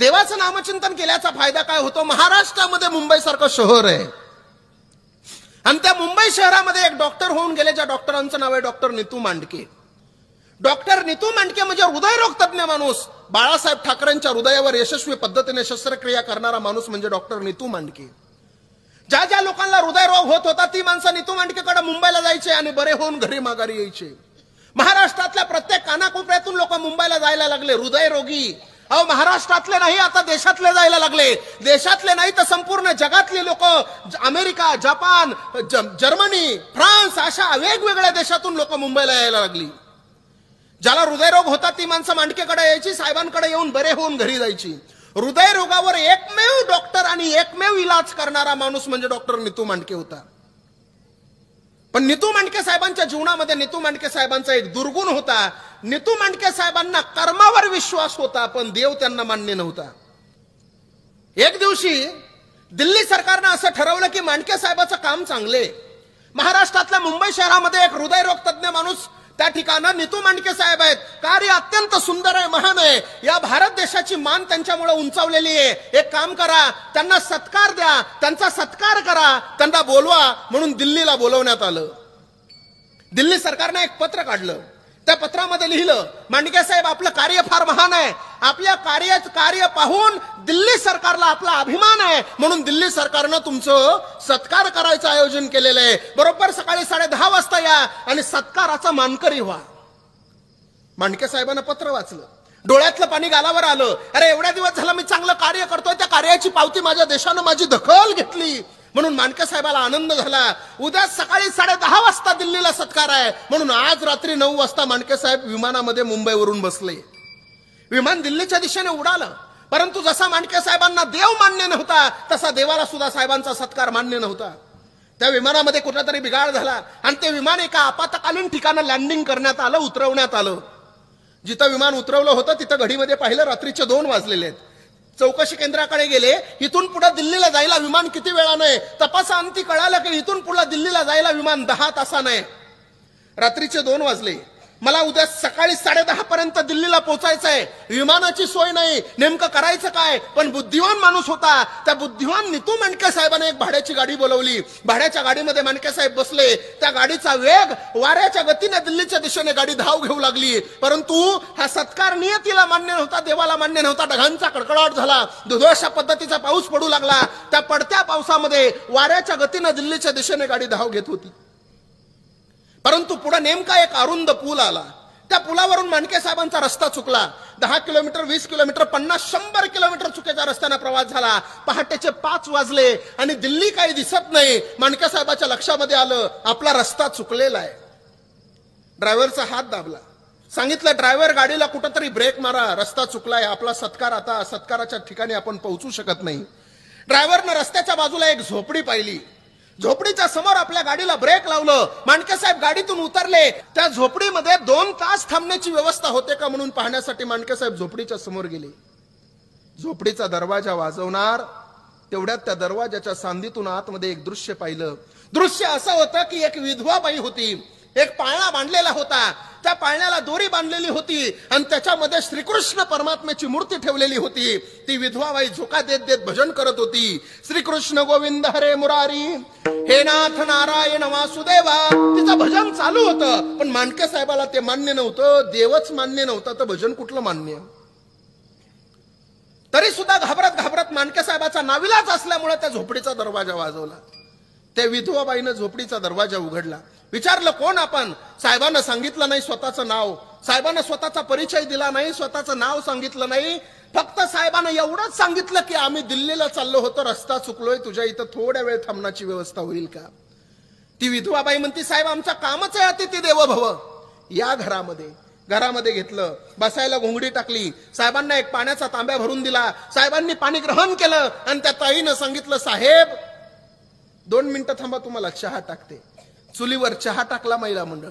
देवाचं नामचिंतन केल्याचा फायदा काय होतो? महाराष्ट्रामध्ये मुंबईसारखं शहर आहे आणि त्या मुंबई शहरामध्ये एक डॉक्टर होऊन गेले, ज्या डॉक्टरांचं नाव आहे डॉक्टर नीतू मांडके. डॉक्टर नीतू मांडके म्हणजे हृदयरोग तज्ञ माणूस. बाळासाहेब ठाकरेंच्या हृदयावर यशस्वी पद्धतीने शस्त्रक्रिया करणारा माणूस म्हणजे डॉक्टर नीतू मांडके. ज्या ज्या लोकांना हृदयरोग होत होता ती माणसं नीतू मांडकेकडे मुंबईला जायचे आणि बरे होऊन घरी माघारी यायचे. महाराष्ट्रातल्या प्रत्येक कानाकोपऱ्यातून लोक मुंबईला जायला लागले हृदयरोगी. अहो, महाराष्ट्रातले नाही, आता देशातले जायला लागले. देशातले नाही तर संपूर्ण जगातले लोक, अमेरिका, जपान, जर्मनी, फ्रान्स अशा वेगवेगळ्या देशातून लोक मुंबईला यायला लागली. ज्याला हृदयरोग होता ती माणसं मांडकेकडे यायची, साहेबांकडे येऊन बरे होऊन घरी जायची. हृदयरोगावर एकमेव डॉक्टर आणि एकमेव इलाज करणारा माणूस म्हणजे डॉक्टर नीतू मांडके होता. पण नीतू मांडके साहेबांच्या जीवनामध्ये नीतू मांडके साहेबांचा एक दुर्गुण होता. नीतू मांडके साहेबांना कर्मावर विश्वास होता, पण देव त्यांना मान्य नव्हता. एक दिवशी दिल्ली सरकारनं असं ठरवलं की मांडके साहेबाचं काम चांगले. महाराष्ट्रातल्या मुंबई शहरामध्ये एक हृदयरोग तज्ञ माणूस त्या ठिकाणी नीतू मांडके साहेब आहेत. कार्य अत्यंत सुंदर आहे, महान आहे. या भारत देशाची मान त्यांच्यामुळे उंचावलेली आहे. एक काम करा, त्यांना सत्कार द्या, त्यांचा सत्कार करा, त्यांना बोलवा म्हणून दिल्लीला बोलवण्यात आलं. दिल्ली सरकारने एक पत्र काढलं. त्या पत्रामध्ये लिहिलं, मांडके साहेब आपलं कार्य फार महान आहे. आपल्या कार्य पाहून दिल्ली सरकारला आपला अभिमान आहे, म्हणून दिल्ली सरकारनं तुमचं सत्कार करायचं आयोजन केलेलं आहे. बरोबर सकाळी 10:30 वाजता या आणि सत्काराचा मानकरी व्हा. मांडके साहेबांना पत्र वाचलं, डोळ्यातलं पाणी गालावर आलं. अरे, एवढ्या दिवस झालं मी चांगलं कार्य करतोय, त्या कार्याची पावती माझ्या देशानं माझी दखल घेतली म्हणून मांडके साहेबाला आनंद झाला. उद्या सकाळी 10:30 वाजता दिल्लीला सत्कार आहे म्हणून आज रात्री 9 वाजता मांडके साहेब विमानामध्ये मुंबईवरून बसले. विमान दिल्लीच्या दिशेने उडालं. परंतु जसा मांडके साहेबांना देव मान्य नव्हता तसा देवाला सुद्धा साहेबांचा सत्कार मान्य नव्हता. त्या विमानामध्ये कुठलातरी बिघाड झाला आणि ते विमान एका आपत्कालीन ठिकाणी लँडिंग करण्यात आलं, उतरवण्यात आलं. जिथं विमान उतरवलं होतं तिथं घडीमध्ये पाहिलं रात्रीचे 2 वाजलेले आहेत. चौकशी केंद्राकडे गेले, इथून पुढे दिल्लीला जायला विमान किती वेळाने तपासाअंती कळालं की इथून पुढे दिल्लीला जायला विमान 10 तासाने. रात्रीचे 2 वाजले. मला उद्या सकाळी 10:30 पर्यंत दिल्लीला पोहोचायचंय. विमानाची सोय नाही, नेमकं करायचं काय? पण बुद्धिवान माणूस होता. त्या बुद्धिवान नीतू मांडके साहेबांनी एक भाड्याची गाडी बोलवली. भाड्याच्या गाडीमध्ये मांडके साहेब बसले. त्या गाडीचा वेग वाऱ्याच्या गतीने दिल्लीच्या दिशेने गाडी धाव घेऊ लागली. परंतु हा सत्कार नियतीला मान्य नव्हता, देवाला मान्य नव्हता. ढगांचा कडकडाट झाला, दुधोशा पद्धतीचा पाऊस पडू लागला. त्या पडत्या पावसामध्ये वाऱ्याच्या गतीने दिल्लीच्या दिशेने गाडी धाव घेत होती. परंतु पुढे नेमका एक अरुंद पूल आला. त्या पुलावरून मांडके साहेबांचा रस्ता चुकला. 10 किलोमीटर, 20 किलोमीटर, 50, 100 किलोमीटर चुकीच्या रस्त्याने प्रवास झाला. पहाटेचे 5 वाजले आणि दिल्ली काही दिसत नाही. मांडके साहेबाच्या लक्षामध्ये आलं आपला रस्ता चुकलेला आहे. ड्रायव्हरचा हात दाबला. सांगितलं, ड्रायव्हर गाडीला कुठंतरी ब्रेक मारा, रस्ता चुकलाय, आपला सत्कार आता सत्काराच्या ठिकाणी आपण पोहोचू शकत नाही. ड्रायव्हरनं रस्त्याच्या बाजूला एक झोपडी पाहिली. झोपडीच्या समोर आपल्या गाडीला ब्रेक लावलं. मांडके साहेब गाडीतून उतरले. त्या झोपडीमध्ये 2 तास थांबण्याची व्यवस्था होते का म्हणून पाहण्यासाठी मांडके साहेब झोपडीच्या समोर गेले. झोपडीचा दरवाजा वाजवणार तेवढ्यात त्या दरवाजाच्या सांधीतून आतमध्ये एक दृश्य पाहिलं. दृश्य असं होतं की एक विधवा बाई होती. एक पाळणा बांधलेला होता. त्या पाळण्याला दोरी बांधलेली होती आणि त्याच्यामध्ये श्रीकृष्ण परमात्म्याची मूर्ती ठेवलेली होती. ती विधवा बाई झोका देत देत भजन करत होती. श्रीकृष्ण गोविंद हरे मुरारी, हे नाथ नारायण वासुदेवा. तिचं भजन चालू होतं. पण मांडके साहेबाला ते मान्य नव्हतं. देवच मान्य नव्हता तर भजन कुठलं मान्य? तरी सुद्धा घाबरत घाबरत मांडके साहेबाचा नाविलाज असल्यामुळे त्या झोपडीचा दरवाजा वाजवला. त्या विधवा बाईनं झोपडीचा दरवाजा उघडला. विचारलं, कोण आपण? साहेबांना सांगितलं नाही स्वतःचं नाव. साहेबांना स्वतःचा परिचय दिला नाही, स्वतःचं नाव सांगितलं नाही. फक्त साहेबांना एवढंच सांगितलं की आम्ही दिल्लीला चाललो होतो, रस्ता चुकलोय, तुझ्या इथं थोड्या वेळ थांबण्याची व्यवस्था होईल का? ती विधवा बाई म्हणती, साहेब आमचं कामच आहे अतिथी देवो भव. या घरामध्ये घेतलं, बसायला घोंगडी टाकली. साहेबांना एक पाण्याचा तांब्या भरून दिला. साहेबांनी पाणी ग्रहण केलं आणि त्या ताईनं सांगितलं, साहेब 2 मिनिटं थांबा, तुम्हाला चहा टाकते. चुलीवर चहा टाकला महिला मंडळ.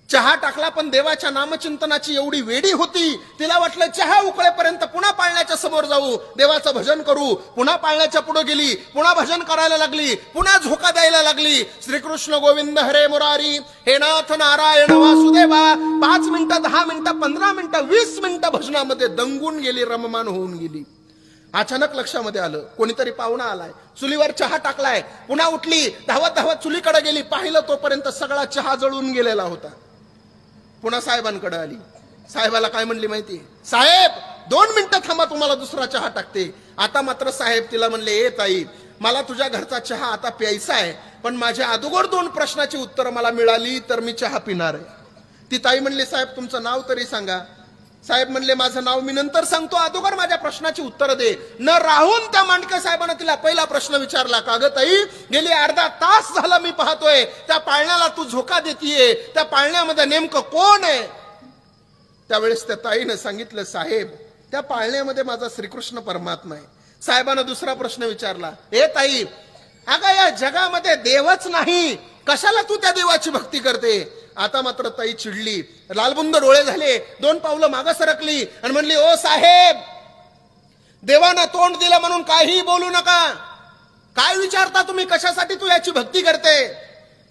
चहा टाकला पण देवाच्या नामचिंतनाची एवढी वेडी होती, तिला वाटलं चहा उकळेपर्यंत पुन्हा पाळण्याच्या समोर जाऊ, देवाचं भजन करू. पुन्हा पाळण्याच्या पुढे गेली, पुन्हा भजन करायला लागली, पुन्हा झोका द्यायला लागली. श्रीकृष्ण गोविंद हरे मुरारी, हे नाथ नारायण वासुदेवा. 5 मिनिटं, 10 मिनिटं, 15 मिनिटं, 20 मिनिटं भजनामध्ये दंगून गेली, रममान होऊन गेली. अचानक लक्षामध्ये आलं, कोणीतरी पाहुणा आलाय, चुलीवर चहा टाकलाय, पुन्हा उठली, धावत धावत चुलीकडे गेली, पाहिलं तोपर्यंत सगळा चहा जळून गेलेला होता. पुन्हा साहेबांकडे आली. साहेबाला काय म्हणली माहिती? साहेब 2 मिनिटं थांबा, तुम्हाला दुसरा चहा टाकते. आता मात्र साहेब तिला म्हणले, ए ताई, मला तुझ्या घरचा चहा आता प्यायचा आहे, पण माझ्या अगोदर 2 प्रश्नाची उत्तरं मला मिळाली तर मी चहा पिणार आहे. ती ताई म्हणली, साहेब तुमचं नाव तरी सांगा. साहेब म्हणले, माझं नाव मी नंतर सांगतो, अगोदर माझ्या प्रश्नाची उत्तर दे. न राहून त्या मांडके साहेबांना तिला पहिला प्रश्न विचारला, का ग ताई, गेली अर्धा तास झाला मी पाहतोय त्या पाळण्याला तू झोका देतीये, त्या पाळण्यामध्ये नेमकं कोण आहे? त्यावेळेस त्या ताईनं सांगितलं, साहेब त्या पाळण्यामध्ये माझा श्रीकृष्ण परमात्मा आहे. साहेबांना दुसरा प्रश्न विचारला, ए ताई, अगं या जगामध्ये देवच नाही, कशाला तू त्या देवाची भक्ती करते? आता मात्र ताई चिडली, लालबुंद डोळे झाले, 2 पावलं मागं सरकली आणि म्हणली, ओ साहेब, देवानं तोंड दिलं म्हणून काही बोलू नका. काय विचारता तुम्ही? कशासाठी तू याची भक्ती करते?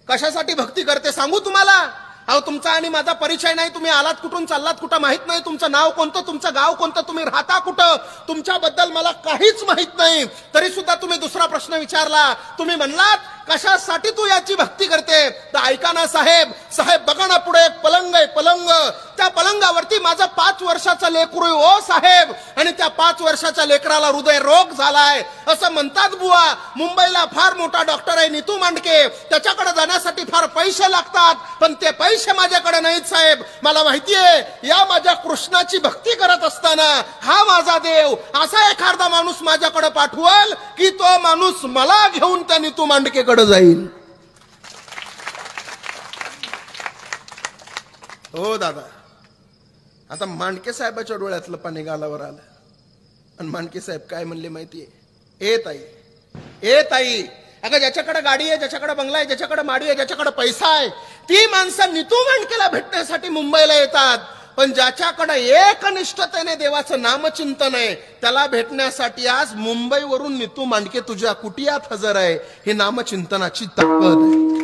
कशासाठी भक्ती करते सांगू तुम्हाला? अहो, तुमचा आणि माझा परिचय नाही, तुम्ही आलात कुठून, चाललात कुठं माहित नाही, तुमचं नाव कोणतं, तुमचं गाव कोणतं, तुम्ही राहता कुठं, तुमच्याबद्दल मला काहीच माहित नाही, तरी सुद्धा तुम्ही दुसरा प्रश्न विचारला. तुम्ही म्हणलात कशासाठी तू याची भक्ती करते? तर ऐका ना साहेब, साहेब बघा ना, पुढे एक पलंग आहे, पलंग, त्या पलंगावरती माझं 5 वर्षाचं लेकरू आहे ओ साहेब, आणि त्या 5 वर्षाच्या लेकराला हृदय रोग झालाय असं म्हणतात बुवा. मुंबईला फार मोठा डॉक्टर आहे नीतू मांडके, त्याच्याकडे जाण्यासाठी फार पैसे लागतात, पण ते पैसे माझ्याकडे नाहीत साहेब. मला माहितीये, या माझ्या कृष्णाची भक्ती करत असताना हा माझा देव असा एखादा माणूस माझ्याकडे पाठवल की तो माणूस मला घेऊन त्या नीतू मांडकेकडे जाईल. हो दादा, आता मांडके साहेबाच्या डोळ्यातलं पाणी गालावर आलं. आणि मांडके साहेब काय म्हणले माहितीये? ए ताई, ए ताई, अगं ज्याच्याकडे गाडी आहे, ज्याच्याकडे बंगला आहे, ज्याच्याकडे माडी आहे, ज्याच्याकडे पैसा आहे, ती माणसं नीतू मांडकेला भेटण्यासाठी मुंबईला येतात, पण ज्याच्याकडे एकनिष्ठतेने देवाचं नामचिंतन आहे त्याला भेटण्यासाठी आज मुंबईवरून नीतू मांडके तुझ्या कुटियात हजर आहे. ही नामचिंतनाची ताकद आहे.